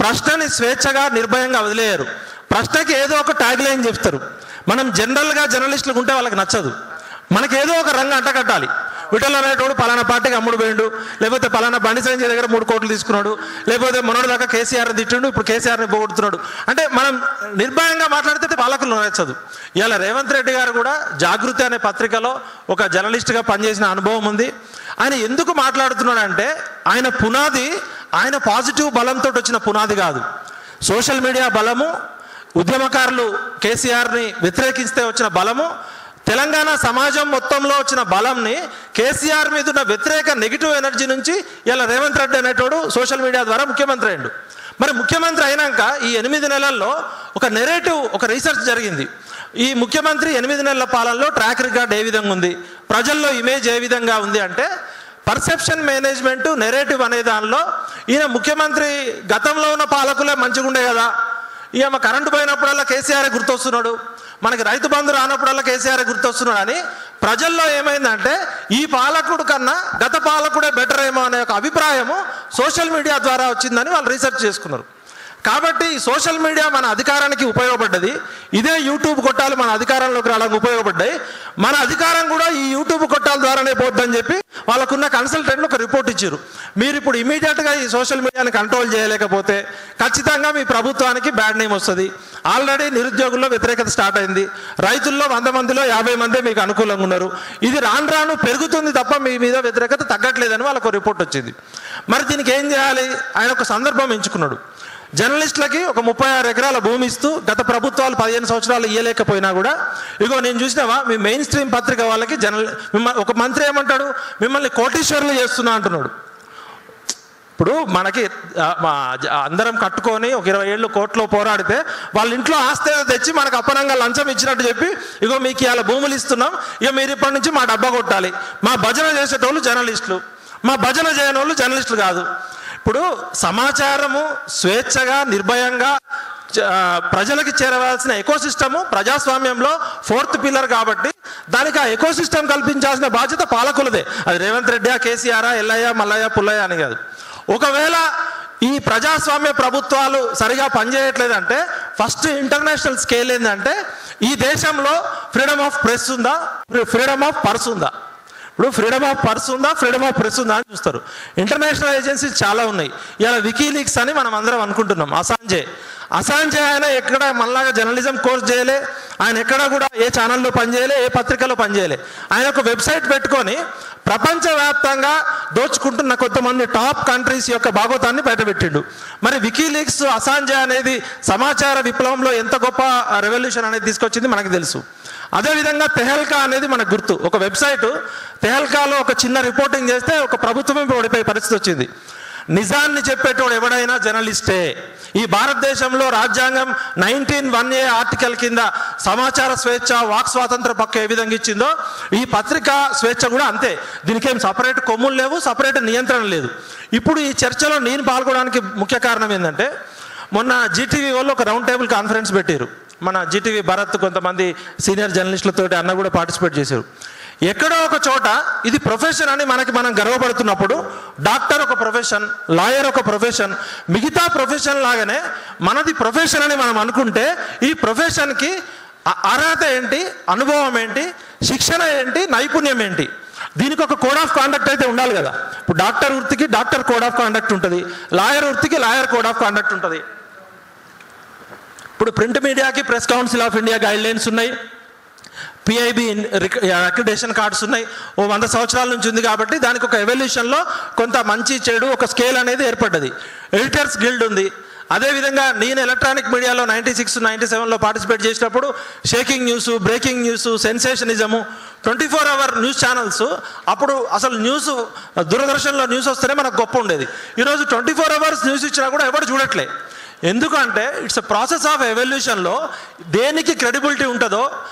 ప్రశ్నని స్వేచ్ఛగా నిర్భయంగా వదిలేయరు. ప్రశ్నకి ఏదో ఒక ట్యాగ్ లైన్ చెప్తారు. మనం జనరల్గా జర్నలిస్టులకు ఉంటే వాళ్ళకి నచ్చదు. మనకి ఏదో ఒక రంగు అంటకట్టాలి. విఠల్ అనేటోడు పలానా పార్టీకి అమ్ముడు పోయిండు, లేకపోతే పలానా బండి సంజయ్ దగ్గర 3 కోట్లు తీసుకున్నాడు, లేకపోతే మొన్నటి దాకా కేసీఆర్ని తిట్టిండు, ఇప్పుడు కేసీఆర్ని పోగొడుతున్నాడు. అంటే మనం నిర్భయంగా మాట్లాడితే పాలకులు నచ్చదు. ఇలా రేవంత్ రెడ్డి గారు కూడా జాగృతి అనే పత్రికలో ఒక జర్నలిస్ట్గా పనిచేసిన అనుభవం ఉంది. ఆయన ఎందుకు మాట్లాడుతున్నాడంటే ఆయన పునాది ఆయన పాజిటివ్ బలంతో వచ్చిన పునాది కాదు. సోషల్ మీడియా బలము, ఉద్యమకారులు కేసీఆర్ని వ్యతిరేకిస్తే వచ్చిన బలము, తెలంగాణ సమాజం మొత్తంలో వచ్చిన బలంని కేసీఆర్ మీద ఉన్న వ్యతిరేక నెగిటివ్ ఎనర్జీ నుంచి ఇలా రేవంత్ రెడ్డి అనేటోడు సోషల్ మీడియా ద్వారా ముఖ్యమంత్రి అయ్యిండు. మరి ముఖ్యమంత్రి అయినాక ఈ 8 నెలల్లో ఒక నెరేటివ్, ఒక రీసెర్చ్ జరిగింది. ఈ ముఖ్యమంత్రి 8 నెలల పాలనలో ట్రాక్ రికార్డ్ ఏ విధంగా ఉంది, ప్రజల్లో ఇమేజ్ ఏ విధంగా ఉంది అంటే పర్సెప్షన్ మేనేజ్మెంట్ నెరేటివ్ అనే దానిలో ఈయన ముఖ్యమంత్రి గతంలో ఉన్న పాలకులే మంచిగా ఉండే కదా, ఈమె కరెంటు పోయినప్పుడల్లా కేసీఆర్ గుర్తొస్తున్నాడు, మనకి రైతు బంధు రానప్పుడల్లా కేసీఆర్ గుర్తొస్తున్నాడు అని ప్రజల్లో ఏమైందంటే ఈ పాలకుడు కన్నా గత పాలకుడే బెటర్ ఏమో అనే ఒక అభిప్రాయము సోషల్ మీడియా ద్వారా వచ్చిందని వాళ్ళు రీసెర్చ్ చేసుకున్నారు. కాబట్టి సోషల్ మీడియా మన అధికారానికి ఉపయోగపడ్డది. ఇదే యూట్యూబ్ కొట్టాలు మన అధికారంలోకి రావడానికి ఉపయోగపడ్డాయి. మన అధికారం కూడా ఈ యూట్యూబ్ కొట్టాల ద్వారానే పోద్దని చెప్పి వాళ్ళకున్న కన్సల్టెంట్లు ఒక రిపోర్ట్ ఇచ్చారు. మీరు ఇప్పుడు ఇమీడియట్గా ఈ సోషల్ మీడియాని కంట్రోల్ చేయలేకపోతే ఖచ్చితంగా మీ ప్రభుత్వానికి బ్యాడ్ నేమ్ వస్తుంది. ఆల్రెడీ నిరుద్యోగుల్లో వ్యతిరేకత స్టార్ట్ అయింది. రైతుల్లో 100 మందిలో 50 మందే మీకు అనుకూలంగా ఉన్నారు. ఇది రాను రాను పెరుగుతుంది తప్ప మీ మీద వ్యతిరేకత తగ్గట్లేదని వాళ్ళకు రిపోర్ట్ వచ్చింది. మరి దీనికి ఏం చేయాలి? ఆయన ఒక సందర్భం ఎంచుకున్నాడు. జర్నలిస్టులకి ఒక 36 ఎకరాల భూమి ఇస్తూ గత ప్రభుత్వాలు 15 సంవత్సరాలు ఇయ్యలేకపోయినా కూడా ఇగో నేను చూసినావా మీ మెయిన్ స్ట్రీమ్ పత్రిక వాళ్ళకి ఒక మంత్రి ఏమంటాడు, మిమ్మల్ని కోటీశ్వరులు చేస్తున్నా అంటున్నాడు. ఇప్పుడు మనకి అందరం కట్టుకొని ఒక 20 ఏళ్ళు కోర్టులో పోరాడితే వాళ్ళ ఇంట్లో ఆస్తి తెచ్చి మనకు అప్పనంగా లంచం ఇచ్చినట్టు చెప్పి ఇగో మీకు ఇలా భూములు ఇస్తున్నాం, ఇక మీరు ఇప్పటి నుంచి మా డబ్బా కొట్టాలి. మా భజన చేసేటోళ్ళు జర్నలిస్టులు, మా భజన చేయని వాళ్ళు జర్నలిస్టులు కాదు. ఇప్పుడు సమాచారము స్వేచ్ఛగా నిర్భయంగా ప్రజలకి చేరవలసిన ఎకోసిస్టము ప్రజాస్వామ్యంలో 4th పిల్లర్ కాబట్టి దానికి ఆ ఎకోసిస్టమ్ కల్పించాల్సిన బాధ్యత పాలకులదే. అది రేవంత్ రెడ్డి, కేసీఆర్, ఎల్లయ్య, మల్లయ్య, పుల్లయ్య అని కాదు. ఒకవేళ ఈ ప్రజాస్వామ్య ప్రభుత్వాలు సరిగా పనిచేయట్లేదంటే ఫస్ట్ ఇంటర్నేషనల్ స్కేల్ ఏంటంటే ఈ దేశంలో ఫ్రీడమ్ ఆఫ్ ప్రెస్ ఉందా, ఫ్రీడమ్ ఆఫ్ పర్స్ ఉందా? ఇప్పుడు ఫ్రీడమ్ ఆఫ్ పర్స్ ఉందా, ఫ్రీడమ్ ఆఫ్ ప్రెస్ ఉందా అని చూస్తారు. ఇంటర్నేషనల్ ఏజెన్సీస్ చాలా ఉన్నాయి. ఇలా వికీలీక్స్ అని మనం అందరం అనుకుంటున్నాం. అసాంజే ఆయన ఎక్కడ మనలాగా జర్నలిజం కోర్స్ చేయలే, ఆయన ఎక్కడ కూడా ఏ ఛానల్లో పనిచేయలే, ఏ పత్రికలో పనిచేయలే. ఆయన ఒక వెబ్సైట్ పెట్టుకొని ప్రపంచవ్యాప్తంగా దోచుకుంటున్న కొంతమంది టాప్ కంట్రీస్ యొక్క భాగోతాన్ని బయటపెట్టిండు. మరి వికీలీక్స్, అసాంజే అనేది సమాచార విప్లవంలో ఎంత గొప్ప రెవల్యూషన్ అనేది తీసుకొచ్చింది మనకు తెలుసు. అదేవిధంగా తెహల్కా అనేది మనకు గుర్తు. ఒక వెబ్సైటు తెహల్కాలో ఒక చిన్న రిపోర్టింగ్ చేస్తే ఒక ప్రభుత్వమే ఓడిపోయే పరిస్థితి వచ్చింది. నిజాన్ని చెప్పేటోడు ఎవడైనా జర్నలిస్టే. ఈ భారతదేశంలో రాజ్యాంగం 19(1)A ఆర్టికల్ కింద సమాచార స్వేచ్ఛ, వాక్ స్వాతంత్ర పక్క ఏ విధంగా ఇచ్చిందో ఈ పత్రికా స్వేచ్ఛ కూడా అంతే. దీనికేం సపరేట్ కొమ్ములు లేవు, సపరేట్ నియంత్రణ లేదు. ఇప్పుడు ఈ చర్చలో నేను పాల్గొనడానికి ముఖ్య కారణం ఏంటంటే మొన్న జీటీవీ వాళ్ళు ఒక రౌండ్ టేబుల్ కాన్ఫరెన్స్ పెట్టారు. మన జీటీవీ భరత్ కొంతమంది సీనియర్ జర్నలిస్టులతో అన్న కూడా పార్టిసిపేట్ చేశారు. ఎక్కడో ఒక చోట ఇది ప్రొఫెషన్ అని మనం గర్వపడుతున్నప్పుడు డాక్టర్ ఒక ప్రొఫెషన్, లాయర్ ఒక ప్రొఫెషన్, మిగతా ప్రొఫెషన్ లాగానే మనది ప్రొఫెషన్ అని మనం అనుకుంటే ఈ ప్రొఫెషన్కి అర్హత ఏంటి, అనుభవం ఏంటి, శిక్షణ ఏంటి, నైపుణ్యం ఏంటి, దీనికి ఒక కోడ్ ఆఫ్ కాండక్ట్ అయితే ఉండాలి కదా. ఇప్పుడు డాక్టర్ వృత్తికి డాక్టర్ కోడ్ ఆఫ్ కాండక్ట్ ఉంటుంది, లాయర్ వృత్తికి లాయర్ కోడ్ ఆఫ్ కాండక్ట్ ఉంటుంది. ఇప్పుడు ప్రింట్ మీడియాకి press council of India guidelines ఉన్నాయి, పిఐబి అక్రిడేషన్ కార్డ్స్ ఉన్నాయి. 100 సంవత్సరాల నుంచి ఉంది కాబట్టి దానికి ఒక ఎవల్యూషన్లో కొంత మంచి చెడు ఒక స్కేల్ అనేది ఏర్పడ్డది. ఎడిటర్స్ గిల్డ్ ఉంది. అదేవిధంగా నేను ఎలక్ట్రానిక్ మీడియాలో 96, 97లో పార్టిసిపేట్ చేసినప్పుడు shaking news, breaking news, sensationism, 24 hour news channels. అప్పుడు అసలు న్యూస్ దూరదర్శన్లో న్యూస్ వస్తేనే మనకు గొప్ప ఉండేది. ఈరోజు 24 hours న్యూస్ ఇచ్చినా కూడా ఎవరు చూడట్లే. ఎందుకంటే ఇట్స్ ఎ ప్రాసెస్ ఆఫ్ ఎవల్యూషన్లో దేనికి క్రెడిబిలిటీ ఉంటుందో,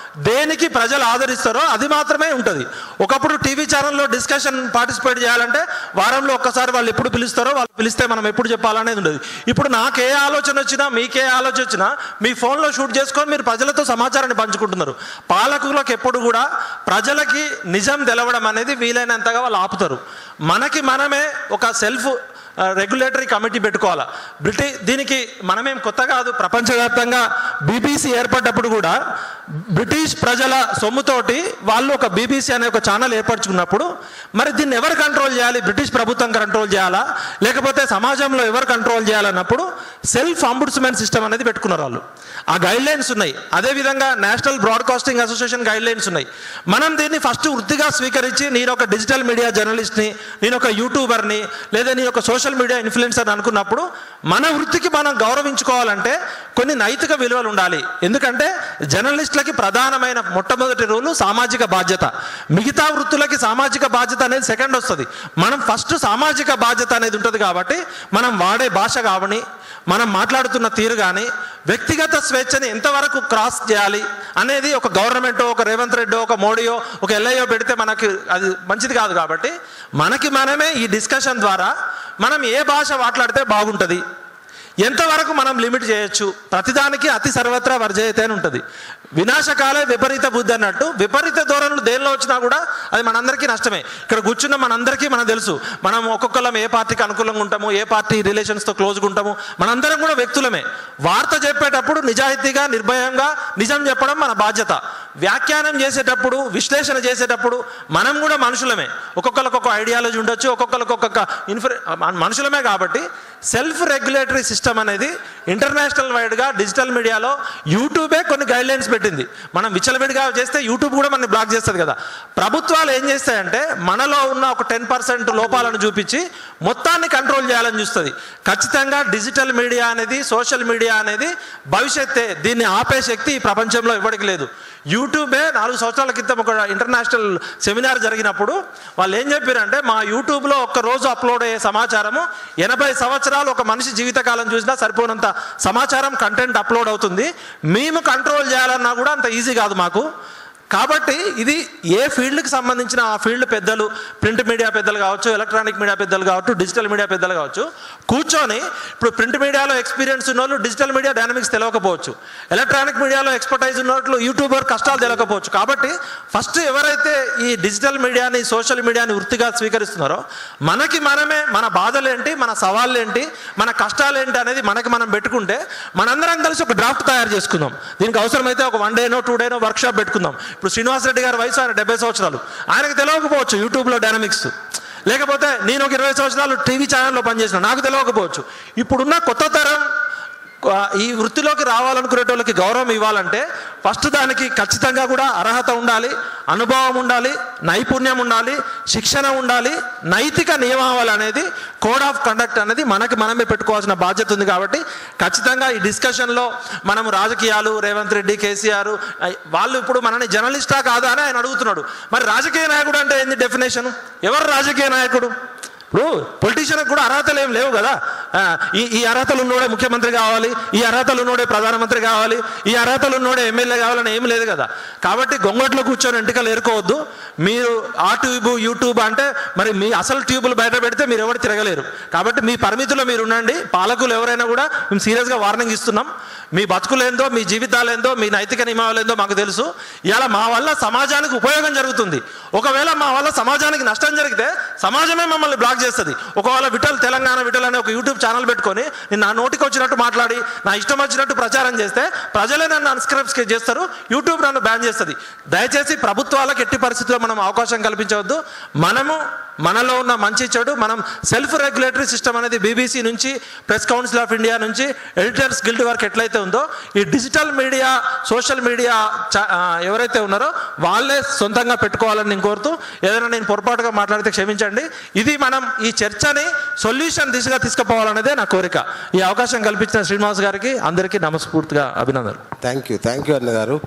దేనికి ప్రజలు ఆదరిస్తారో అది మాత్రమే ఉంటుంది. ఒకప్పుడు టీవీ ఛానల్లో డిస్కషన్ పార్టిసిపేట్ చేయాలంటే వారంలో ఒక్కసారి వాళ్ళు ఎప్పుడు పిలుస్తారో, వాళ్ళు పిలిస్తే మనం ఎప్పుడు చెప్పాలనేది ఉండదు. ఇప్పుడు నాకే ఆలోచన వచ్చినా, మీకే ఆలోచన వచ్చినా మీ ఫోన్లో షూట్ చేసుకొని మీరు ప్రజలతో సమాచారాన్ని పంచుకుంటున్నారు. పాలకులకు ఎప్పుడు కూడా ప్రజలకి నిజం తెలవడం అనేది వీలైనంతగా వాళ్ళు ఆపుతారు. మనకి మనమే ఒక సెల్ఫ్ రెగ్యులేటరీ కమిటీ పెట్టుకోవాలా. దీనికి మనమేం కొత్త కాదు. ప్రపంచవ్యాప్తంగా బీబీసీ ఏర్పడ్డప్పుడు కూడా బ్రిటిష్ ప్రజల సొమ్ముతోటి వాళ్ళు ఒక బీబీసీ అనే ఒక ఛానల్ ఏర్పరచుకున్నప్పుడు మరి దీన్ని ఎవరు కంట్రోల్ చేయాలి? బ్రిటిష్ ప్రభుత్వం కంట్రోల్ చేయాలా, లేకపోతే సమాజంలో ఎవరు కంట్రోల్ చేయాలన్నప్పుడు సెల్ఫ్ అంబుడ్స్మెన్ సిస్టమ్ అనేది పెట్టుకున్నారు వాళ్ళు. ఆ గైడ్ లైన్స్ ఉన్నాయి. అదేవిధంగా national broadcasting association guide lines ఉన్నాయి. మనం దీన్ని ఫస్ట్ వృత్తిగా స్వీకరించి నేను ఒక డిజిటల్ మీడియా జర్నలిస్ట్ని, నేను ఒక యూట్యూబర్ని, లేదా నేను ఒక సోషల్ మీడియా ఇన్ఫ్లుయెన్సర్ అనుకున్నప్పుడు మన వృత్తికి మనం గౌరవించుకోవాలంటే కొన్ని నైతిక విలువలు ఉండాలి. ఎందుకంటే జర్నలిస్టులకి ప్రధానమైన మొట్టమొదటి రూలు సామాజిక బాధ్యత. మిగతా వృత్తులకి సామాజిక బాధ్యత అనేది సెకండ్ వస్తుంది. మనం ఫస్ట్ సామాజిక బాధ్యత అనేది ఉంటుంది. కాబట్టి మనం వాడే భాష కావని, మనం మాట్లాడుతున్న తీరు కానీ, వ్యక్తిగత స్వేచ్ఛని ఎంతవరకు క్రాస్ చేయాలి అనేది ఒక గవర్నమెంటో, ఒక రేవంత్ రెడ్డో, ఒక మోడీయో, ఒక ఎల్ఐయో పెడితే మనకి అది మంచిది కాదు. కాబట్టి మనకి మనమే ఈ డిస్కషన్ ద్వారా మనం ఏ భాష మాట్లాడితే బాగుంటుంది, ఎంతవరకు మనం లిమిట్ చేయొచ్చు. ప్రతిదానికి అతి సర్వత్రా వర్జయతే అని ఉంటుంది. వినాశకాలే విపరీత బుద్ధి అన్నట్టు విపరీత ధోరణులు దేనిలో వచ్చినా కూడా అది మనందరికీ నష్టమే. ఇక్కడ కూర్చున్న మనందరికీ మనకు తెలుసు, మనం ఒక్కొక్కరం ఏ పార్టీకి అనుకూలంగా ఉంటాము, ఏ పార్టీ రిలేషన్స్తో క్లోజ్గా ఉంటాము. మనందరం కూడా వ్యక్తులమే. వార్త చెప్పేటప్పుడు నిజాయితీగా, నిర్భయంగా నిజం చెప్పడం మన బాధ్యత. వ్యాఖ్యానం చేసేటప్పుడు, విశ్లేషణ చేసేటప్పుడు మనం కూడా మనుషులమే. ఒక్కొక్కరికి ఒక్కొక్క ఐడియాలజీ ఉండొచ్చు, ఒక్కొక్కరికి ఒక్కొక్క మనుషులమే. కాబట్టి సెల్ఫ్ రెగ్యులేటరీ సిస్టమ్ అనేది ఇంటర్నేషనల్ వైడ్గా డిజిటల్ మీడియాలో యూట్యూబే కొన్ని గైడ్ లైన్స్ పెట్టింది. మనం విచ్చలవిడిగా చేస్తే యూట్యూబ్ కూడా మనని బ్లాక్ చేస్తుంది కదా. ప్రభుత్వాలు ఏం చేస్తాయంటే మనలో ఉన్న ఒక 10% లోపాలను చూపించి మొత్తాన్ని కంట్రోల్ చేయాలని చూస్తుంది. ఖచ్చితంగా డిజిటల్ మీడియా అనేది, సోషల్ మీడియా అనేది భవిష్యత్తే. దీన్ని ఆపే శక్తి ఈ ప్రపంచంలో ఎవరికి లేదు. యూట్యూబే 4 సంవత్సరాల క్రితం ఒక ఇంటర్నేషనల్ సెమినార్ జరిగినప్పుడు వాళ్ళు ఏం చెప్పారంటే, మా యూట్యూబ్లో ఒక్కరోజు అప్లోడ్ అయ్యే సమాచారము 80 సంవత్సరాలు ఒక మనిషి జీవితకాలం చూసినా సరిపోనంత సమాచారం, కంటెంట్ అప్లోడ్ అవుతుంది. మేము కంట్రోల్ చేయాలన్నా కూడా అంత ఈజీ కాదు మాకు. కాబట్టి ఇది ఏ ఫీల్డ్కి సంబంధించిన ఆ ఫీల్డ్ పెద్దలు, ప్రింట్ మీడియా పెద్దలు కావచ్చు, ఎలక్ట్రానిక్ మీడియా పెద్దలు కావచ్చు, డిజిటల్ మీడియా పెద్దలు కావచ్చు, కూర్చొని ఇప్పుడు ప్రింట్ మీడియాలో ఎక్స్పీరియన్స్ ఉన్న వాళ్ళు డిజిటల్ మీడియా డైనమిక్స్ తెలియకపోవచ్చు, ఎలక్ట్రానిక్ మీడియాలో ఎక్స్పర్టైజ్ ఉన్నట్లు యూట్యూబర్ కష్టాలు తెలియకపోవచ్చు. కాబట్టి ఫస్ట్ ఎవరైతే ఈ డిజిటల్ మీడియాని, సోషల్ మీడియాని వృత్తిగా స్వీకరిస్తున్నారో మనకి మనమే మన బాధలేంటి, మన సవాళ్ళు ఏంటి, మన కష్టాలు ఏంటి అనేది మనకి మనం పెట్టుకుంటే మనందరం కలిసి ఒక డ్రాఫ్ట్ తయారు చేసుకుందాం. దీనికి అవసరమైతే ఒక 1 డేనో 2 డేనో వర్క్షాప్ పెట్టుకుందాం. ఇప్పుడు శ్రీనివాస్ రెడ్డి గారి వయసు ఆయన 70 సంవత్సరాలు. ఆయనకు తెలియకపోవచ్చు యూట్యూబ్లో డైనమిక్స్. లేకపోతే నేను ఒక 20 సంవత్సరాలు టీవీ ఛానల్లో పనిచేసిన, నాకు తెలియకపోవచ్చు. ఇప్పుడున్న కొత్త తరం ఈ వృత్తిలోకి రావాలనుకునేటోళ్ళకి గౌరవం ఇవ్వాలంటే ఫస్ట్ దానికి ఖచ్చితంగా కూడా అర్హత ఉండాలి, అనుభవం ఉండాలి, నైపుణ్యం ఉండాలి, శిక్షణ ఉండాలి, నైతిక నియమావళి అనేది, కోడ్ ఆఫ్ కండక్ట్ అనేది మనకి మనమే పెట్టుకోవాల్సిన బాధ్యత ఉంది. కాబట్టి ఖచ్చితంగా ఈ డిస్కషన్లో మనము రాజకీయాలు, రేవంత్ రెడ్డి, కేసీఆర్ వాళ్ళు ఇప్పుడు మనని జర్నలిస్టా కాదా అని ఆయన అడుగుతున్నాడు. మరి రాజకీయ నాయకుడు అంటే ఏంది డెఫినేషన్? ఎవరు రాజకీయ నాయకుడు? ఇప్పుడు పొలిటీషియన్కి కూడా అర్హతలు ఏం లేవు కదా. ఈ అర్హతలు ఉన్నోడే ముఖ్యమంత్రి కావాలి, ఈ అర్హతలు ఉన్నోడే ప్రధానమంత్రి కావాలి, ఈ అర్హతలు ఉన్నోడే ఎమ్మెల్యే కావాలని ఏం లేదు కదా. కాబట్టి గొంగట్లో కూర్చొని ఎంటికలు ఏరుకోవద్దు. మీరు ఆ ట్యూబ్, యూట్యూబ్ అంటే మరి మీ అసలు ట్యూబులు బయట పెడితే మీరు ఎవరు తిరగలేరు. కాబట్టి మీ పరిమితిలో మీరు ఉండండి. పాలకులు ఎవరైనా కూడా మేము సీరియస్గా వార్నింగ్ ఇస్తున్నాం. మీ బతుకులేందో, మీ జీవితాలేందో, మీ నైతిక నియమాలేందో మాకు తెలుసు. ఇలా మా వల్ల సమాజానికి ఉపయోగం జరుగుతుంది. ఒకవేళ మా వల్ల సమాజానికి నష్టం జరిగితే సమాజమే మమ్మల్ని బ్లాక్ చేస్తుంది. ఒకవేళ తెలంగాణ విఠల్ అనే ఒక యూట్యూబ్ ఛానల్ పెట్టుకొని నేను నా నోటికి వచ్చినట్టు మాట్లాడి నా ఇష్టం వచ్చినట్టు ప్రచారం చేస్తే ప్రజలే నన్ను అన్స్క్రైబ్ చేస్తారు, యూట్యూబ్ నన్ను బ్యాన్ చేస్తుంది. దయచేసి ప్రభుత్వాలకు ఎట్టి పరిస్థితుల్లో మనం అవకాశం కల్పించవద్దు. మనలో ఉన్న మంచి చెడు మనం సెల్ఫ్ రెగ్యులేటరీ సిస్టమ్ అనేది బీబీసీ నుంచి, ప్రెస్ కౌన్సిల్ ఆఫ్ ఇండియా నుంచి, ఎడిటర్స్ గిల్డ్ వరకు ఎట్లయితే ఉందో ఈ డిజిటల్ మీడియా, సోషల్ మీడియా ఎవరైతే ఉన్నారో వాళ్ళే సొంతంగా పెట్టుకోవాలని నేను కోరుతూ, ఏదైనా నేను పొరపాటుగా మాట్లాడితే క్షమించండి. ఇది మనం ఈ చర్చని సొల్యూషన్ దిశగా తీసుకుపోవాలనేదే నా కోరిక. ఈ అవకాశం కల్పించిన శ్రీనివాస్ గారికి అందరికీ మనస్ఫూర్తిగా అభినందనలు. థ్యాంక్ యూ అన్న గారు.